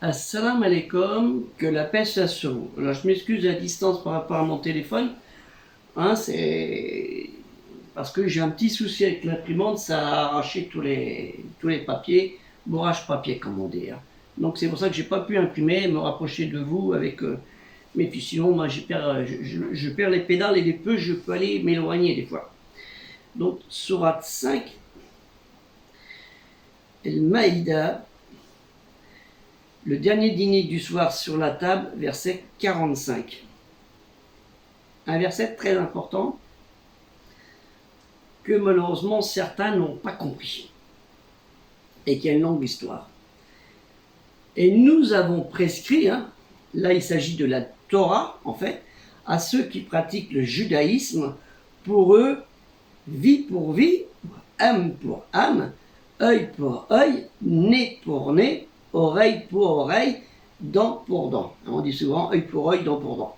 Assalamu alaikum, que la paix soit sur vous. Alors je m'excuse à distance par rapport à mon téléphone, c'est parce que j'ai un petit souci avec l'imprimante, ça a arraché tous les papiers, bourrage papier comme on dit. Donc c'est pour ça que j'ai pas pu imprimer, me rapprocher de vous avec mes puis sinon moi je perds les pédales et les peu je peux aller m'éloigner des fois. Donc Sourate 5, El Maïda, le dernier dîner du soir sur la table, verset 45. Un verset très important que malheureusement certains n'ont pas compris et qui a une longue histoire. Et nous avons prescrit, là il s'agit de la Torah en fait, à ceux qui pratiquent le judaïsme, pour eux, vie pour vie, âme pour âme, œil pour œil, nez pour nez, oreille pour oreille, dent pour dent. On dit souvent œil pour œil, dent pour dent.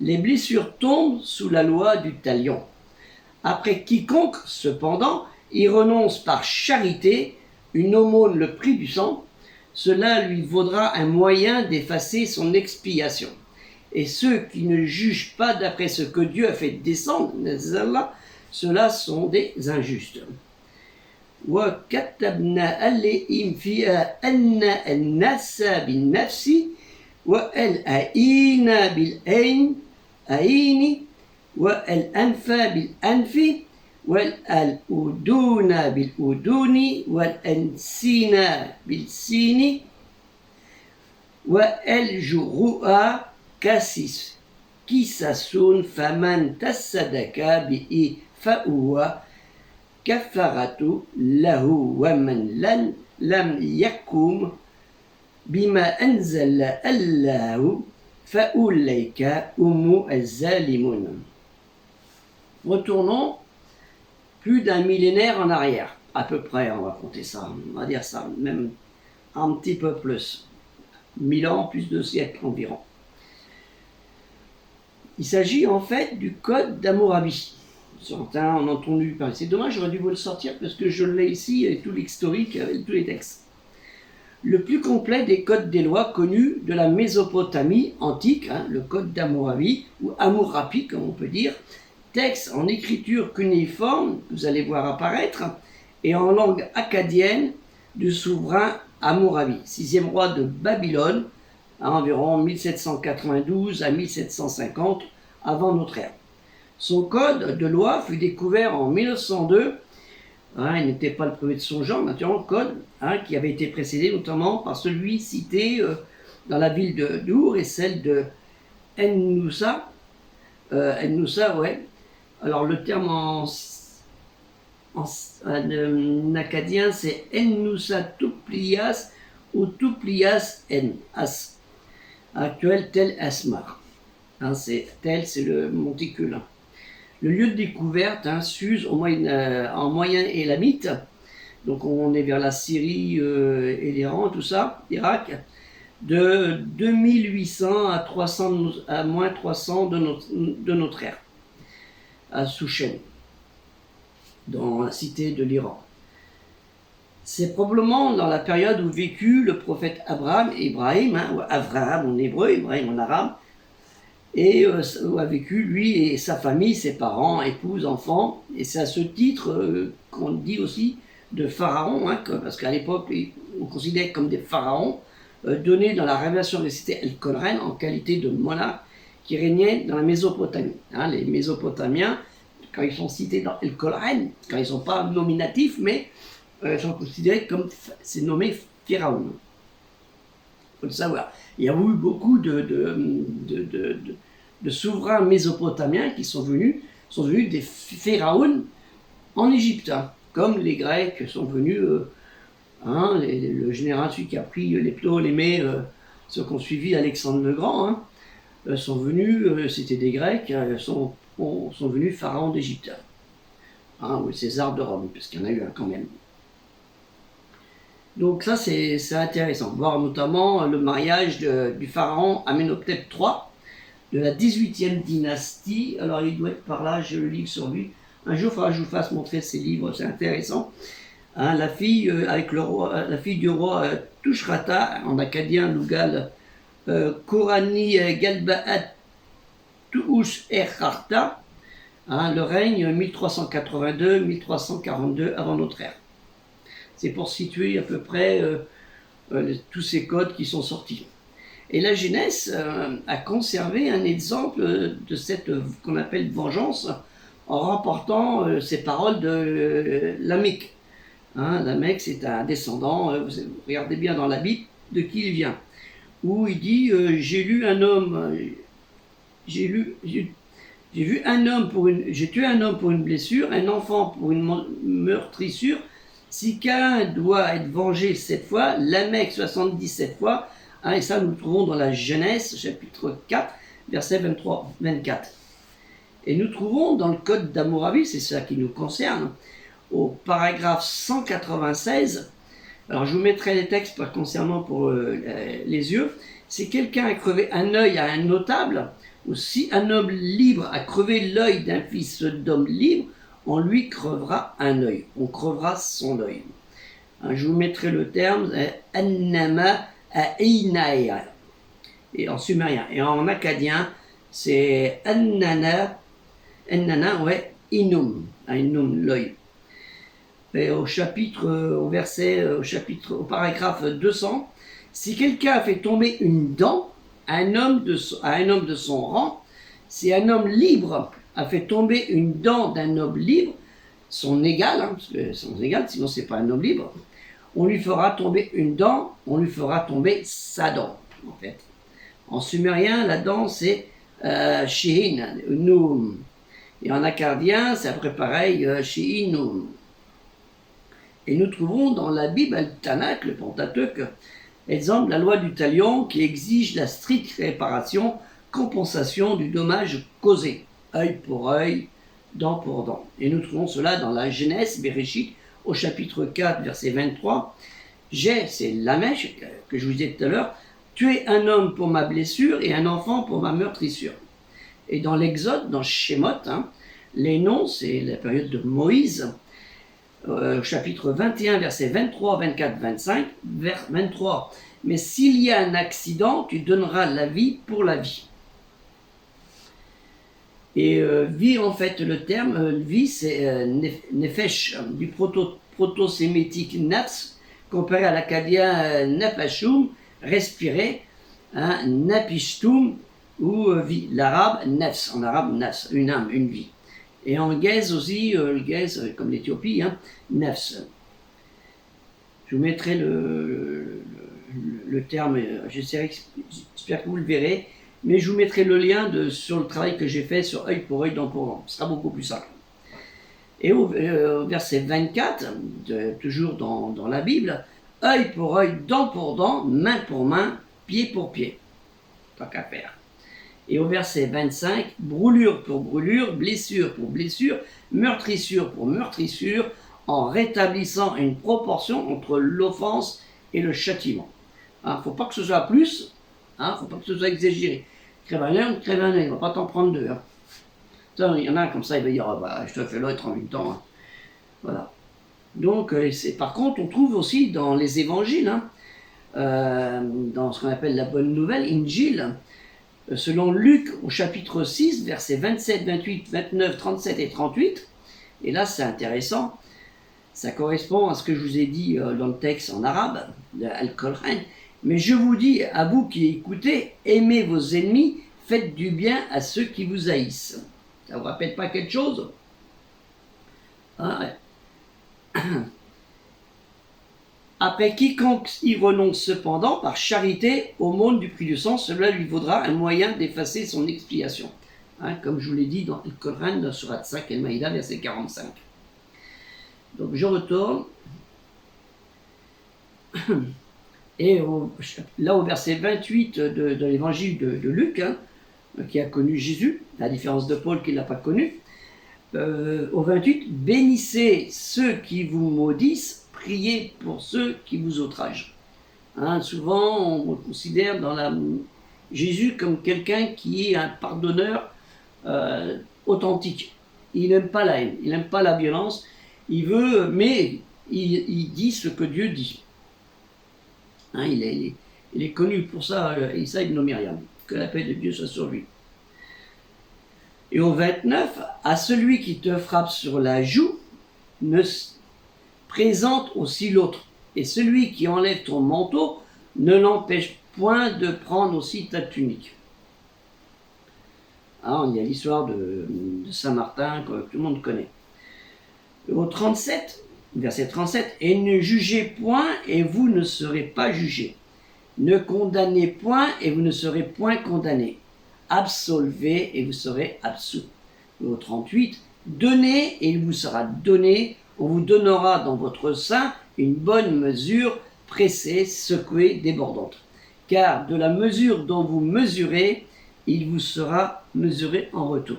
Les blessures tombent sous la loi du talion. Après quiconque, cependant, y renonce par charité, une aumône le prix du sang, cela lui vaudra un moyen d'effacer son expiation. Et ceux qui ne jugent pas d'après ce que Dieu a fait descendre, ceux-là sont des injustes. وكتبنا عليهم فيها أن النفس بالنفس والعين بالعين والأنف بالأنف والأذن بالأذن والأنسين بالسين والجروح قصاص فمن تصدق به فهو كفارة له ومن لم يقم بما أنزل الله فأولئك هم الظالمون. Retournons plus d'un millénaire en arrière, à peu près, on va compter ça, on va dire ça, même un petit peu plus, 1000 ans, plus de siècles environ. Il s'agit en fait du code d'Hammurabi. Certains en ont entendu parler. C'est dommage, j'aurais dû vous le sortir parce que je l'ai ici avec tout l'historique, avec tous les textes. Le plus complet des codes des lois connus de la Mésopotamie antique, le code d'Hammurabi, ou Hammurapi comme on peut dire, texte en écriture cunéiforme, que vous allez voir apparaître, et en langue akkadienne du souverain Hammurabi, 6e roi de Babylone, à environ 1792 à 1750 avant notre ère. Son code de loi fut découvert en 1902. Il n'était pas le premier de son genre, naturellement, code qui avait été précédé notamment par celui cité dans la ville de Dour et celle de Ennoussa. Ennoussa, ouais. Alors le terme en acadien, c'est Ennoussa Tuplias ou Tuplias En As. Actuel Tel Asmar. Tel, c'est le monticule. Le lieu de découverte, Suse, en moyen élamite, donc on est vers la Syrie et l'Iran, tout ça, Irak, de 2800 à moins 300 de notre ère, à Souchen, dans la cité de l'Iran. C'est probablement dans la période où vécut le prophète Ibrahim, ou Avraham en hébreu, Ibrahim en arabe, et où a vécu lui et sa famille, ses parents, épouses, enfants. Et c'est à ce titre qu'on dit aussi de pharaon, parce qu'à l'époque, on considérait comme des pharaons, donnés dans la révélation récitée El-Koran en qualité de monarque qui régnait dans la Mésopotamie. Les Mésopotamiens, quand ils sont cités dans El-Koran, quand ils ne sont pas nominatifs, mais sont considérés comme, c'est nommé pharaon. Il faut le savoir. Il y a eu beaucoup de souverains mésopotamiens qui sont venus des pharaons en Égypte, comme les Grecs sont venus, le général, celui qui a pris les Ptolémées, ceux qui ont suivi Alexandre le Grand, sont venus, c'était des Grecs, sont venus pharaons d'Égypte, ou César de Rome, parce qu'il y en a eu un quand même. Donc ça c'est intéressant, voir notamment le mariage du pharaon Amenhotep III, de la 18e dynastie. Alors il doit être par là, j'ai le livre sur lui. Un jour il faudra que je vous fasse montrer ses livres, c'est intéressant. Hein, la fille avec le roi, la fille du roi Tushratta, en acadien Lugal, Korani Galbaat Tuush Erharta, hein, le règne 1382-1342 avant notre ère. C'est pour situer à peu près tous ces codes qui sont sortis. Et la Genèse a conservé un exemple de cette qu'on appelle vengeance en rapportant ces paroles de Lamech. Hein, Lamech, c'est un descendant, vous regardez bien dans la Bible de qui il vient, où il dit j'ai tué un homme pour une blessure, un enfant pour une meurtrissure. Si qu'un doit être vengé 7 fois, Lamech 77 fois, hein, et ça nous le trouvons dans la Genèse, chapitre 4, verset 23-24. Et nous trouvons dans le code d'Hammurabi, c'est ça qui nous concerne, au paragraphe 196, alors je vous mettrai les textes pas concernant pour les yeux, si quelqu'un a crevé un œil à un notable, ou si un homme libre a crevé l'œil d'un fils d'homme libre, on lui crevera un œil, on crevera son œil. Je vous mettrai le terme Annama Ainaïa, et en sumérien, et en acadien, c'est Annana, ouais, Inum, l'œil. Et au paragraphe 200, si quelqu'un a fait tomber une dent à un homme de son rang, si un homme libre a fait tomber une dent d'un homme libre, son égal, hein, parce que son égal, sinon c'est pas un homme libre, on lui fera tomber une dent, on lui fera tomber sa dent, en fait. En sumérien, la dent c'est Shehin, Num. Et en akkadien, c'est à peu près pareil, Shehinum. Et nous trouvons dans la Bible, le Tanakh, le Pentateuque, exemple la loi du talion qui exige la stricte réparation, compensation du dommage causé, œil pour œil, dent pour dent. Et nous trouvons cela dans la Genèse, Bereshit, au chapitre 4, verset 23. C'est Lamech, que je vous disais tout à l'heure, tué un homme pour ma blessure et un enfant pour ma meurtrissure. Et dans l'Exode, dans Shemot, hein, les noms, c'est la période de Moïse, chapitre 21, versets 23, 24, 25, vers 23. Mais s'il y a un accident, tu donneras la vie pour la vie. Et vie, en fait, le terme vie, c'est nefesh, du proto-sémitique nafs, comparé à l'acadien nafashum, respirer, hein, napishtum, ou vie. L'arabe, nafs, en arabe, nafs, une âme, une vie. Et en Gèze aussi, le Gèze, comme l'Éthiopie, hein, nafs. Je vous mettrai le terme, j'espère que vous le verrez, mais je vous mettrai le lien sur le travail que j'ai fait sur œil pour œil, dent pour dent. Ce sera beaucoup plus simple. Et au verset 24, toujours dans la Bible, œil pour œil, dent pour dent, main pour main, pied pour pied. Tant qu'à faire. Et au verset 25, brûlure pour brûlure, blessure pour blessure, meurtrissure pour meurtrissure, en rétablissant une proportion entre l'offense et le châtiment. Il ne faut pas que ce soit plus, faut pas que ce soit exagéré. Crève un œil, il ne va pas t'en prendre deux. Hein. Il y en a un comme ça, il va dire je te fais l'autre en même temps. Hein. Voilà. Donc, par contre, on trouve aussi dans les évangiles, dans ce qu'on appelle la bonne nouvelle, Injil, selon Luc au chapitre 6, versets 27, 28, 29, 37 et 38, et là c'est intéressant, ça correspond à ce que je vous ai dit dans le texte en arabe, de Al-Qur'an, mais je vous dis, à vous qui écoutez, aimez vos ennemis, faites du bien à ceux qui vous haïssent. Ça ne vous rappelle pas quelque chose? Après, quiconque y renonce cependant, par charité, au monde du prix du sang, cela lui vaudra un moyen d'effacer son expiation. Comme je vous l'ai dit dans le Coran, dans Surat 5 El-Maïda, verset 45. Donc je retourne. Et là au verset 28 de l'évangile de Luc, qui a connu Jésus, à la différence de Paul qui ne l'a pas connu, au 28, bénissez ceux qui vous maudissent, priez pour ceux qui vous outragent. Souvent, on considère Jésus comme quelqu'un qui est un pardonneur authentique. Il n'aime pas la haine, il n'aime pas la violence. Il veut, mais il dit ce que Dieu dit. Hein, il est connu pour ça, Issa ibn Myriam, que la paix de Dieu soit sur lui. Et au 29, à celui qui te frappe sur la joue, ne présente aussi l'autre. Et celui qui enlève ton manteau, ne l'empêche point de prendre aussi ta tunique. Alors, il y a l'histoire de Saint-Martin que tout le monde connaît. Au 37, verset 37, « Et ne jugez point, et vous ne serez pas jugés. Ne condamnez point, et vous ne serez point condamnés. Absolvez, et vous serez absous. » Au 38, « Donnez, et il vous sera donné. On vous donnera dans votre sein une bonne mesure, pressée, secouée, débordante. Car de la mesure dont vous mesurez, il vous sera mesuré en retour. »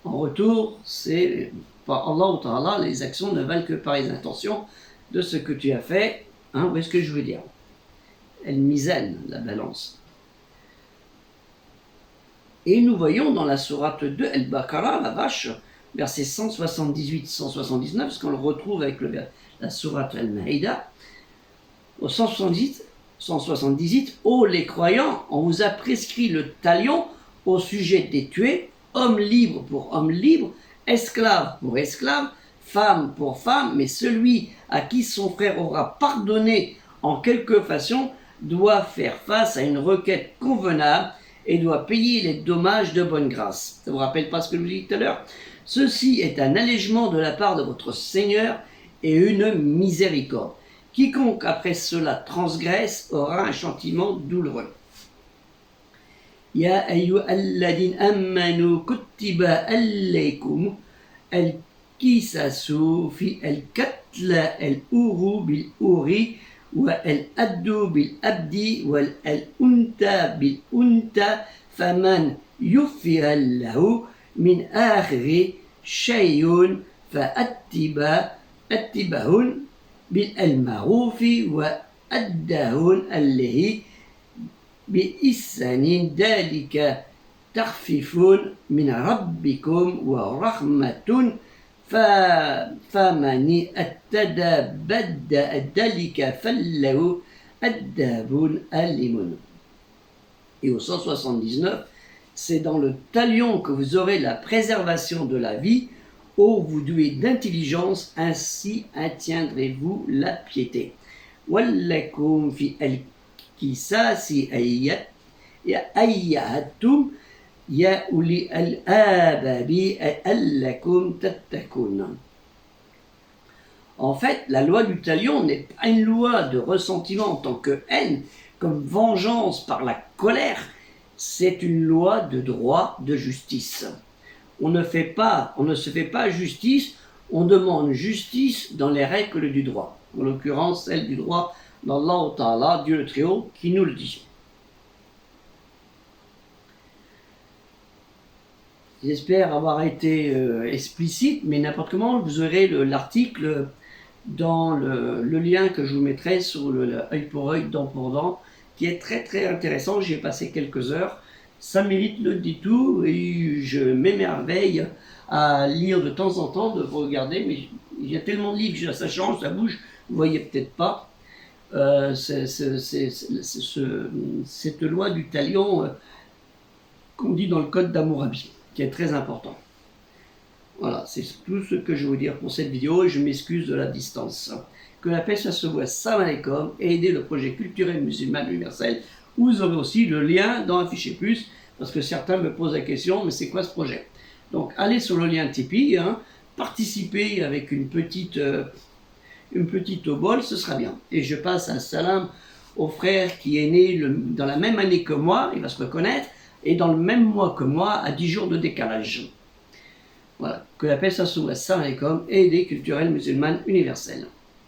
En retour, c'est par Allah Ta'ala, les actions ne valent que par les intentions de ce que tu as fait. Hein, où est-ce que je veux dire? Elle misène la balance. Et nous voyons dans la sourate 2, Al-Baqarah, la vache, verset 178-179, parce qu'on le retrouve avec la sourate Al-Maïda, au 178, ô les croyants, on vous a prescrit le talion au sujet des tués, homme libre pour homme libre, esclave pour esclave, femme pour femme, mais celui à qui son frère aura pardonné en quelque façon doit faire face à une requête convenable et doit payer les dommages de bonne grâce. Ça vous rappelle pas ce que je vous ai dit tout à l'heure? Ceci est un allègement de la part de votre Seigneur et une miséricorde. Quiconque après cela transgresse aura un châtiment douloureux. Ya ayyuhalladhina amanu kutiba alaykum al-qisasu fi al-qatla al-uru bil-uri wa al-abdu bil-abdi wa al-unta bil-unta faman yufiha lahu min akhiri shay'un fa'attibahun bil-ma'rufi wa addahun alayhi بإحسان ذلك تخفيف من ربكم ورحمة فمن اعتدى بعد ذلك فله عذاب أليم. Et au 179, c'est dans le talion que vous aurez la préservation de la vie, ô vous doués d'intelligence, ainsi atteindrez-vous la piété. Wallakum fi al-qisasi ayyatum ya uli al-ababi allakum tattakun. En fait, la loi du talion n'est pas une loi de ressentiment en tant que haine, comme vengeance par la colère, c'est une loi de droit, de justice. On ne se fait pas justice, on demande justice dans les règles du droit. En l'occurrence, celle du droit d'Allah Ta'ala, Dieu le Très-Haut, qui nous le dit. J'espère avoir été explicite, mais n'importe comment, vous aurez l'article dans le lien que je vous mettrai sur le œil pour œil, dent pour dent, qui est très très intéressant. J'y ai passé quelques heures. Ça mérite le détour et je m'émerveille à lire de temps en temps, de vous regarder, mais il y a tellement de livres, ça change, ça bouge, vous voyez peut-être pas. Cette loi du talion qu'on dit dans le code d'Hammurabi, qui est très important. Voilà, c'est tout ce que je vais vous dire pour cette vidéo et je m'excuse de la distance. Que la paix soit sur vous, salam alaikum, et aider le projet culturel musulman universel. Vous aurez aussi le lien dans Afficher Plus, parce que certains me posent la question, mais c'est quoi ce projet? Donc allez sur le lien Tipeee, participez avec une petite obole, ce sera bien. Et je passe un salam au frère qui est né dans la même année que moi, il va se reconnaître, et dans le même mois que moi, à 10 jours de décalage. Voilà, que la paix soit sur vous, salam alaikum, et aider culturel musulman universel.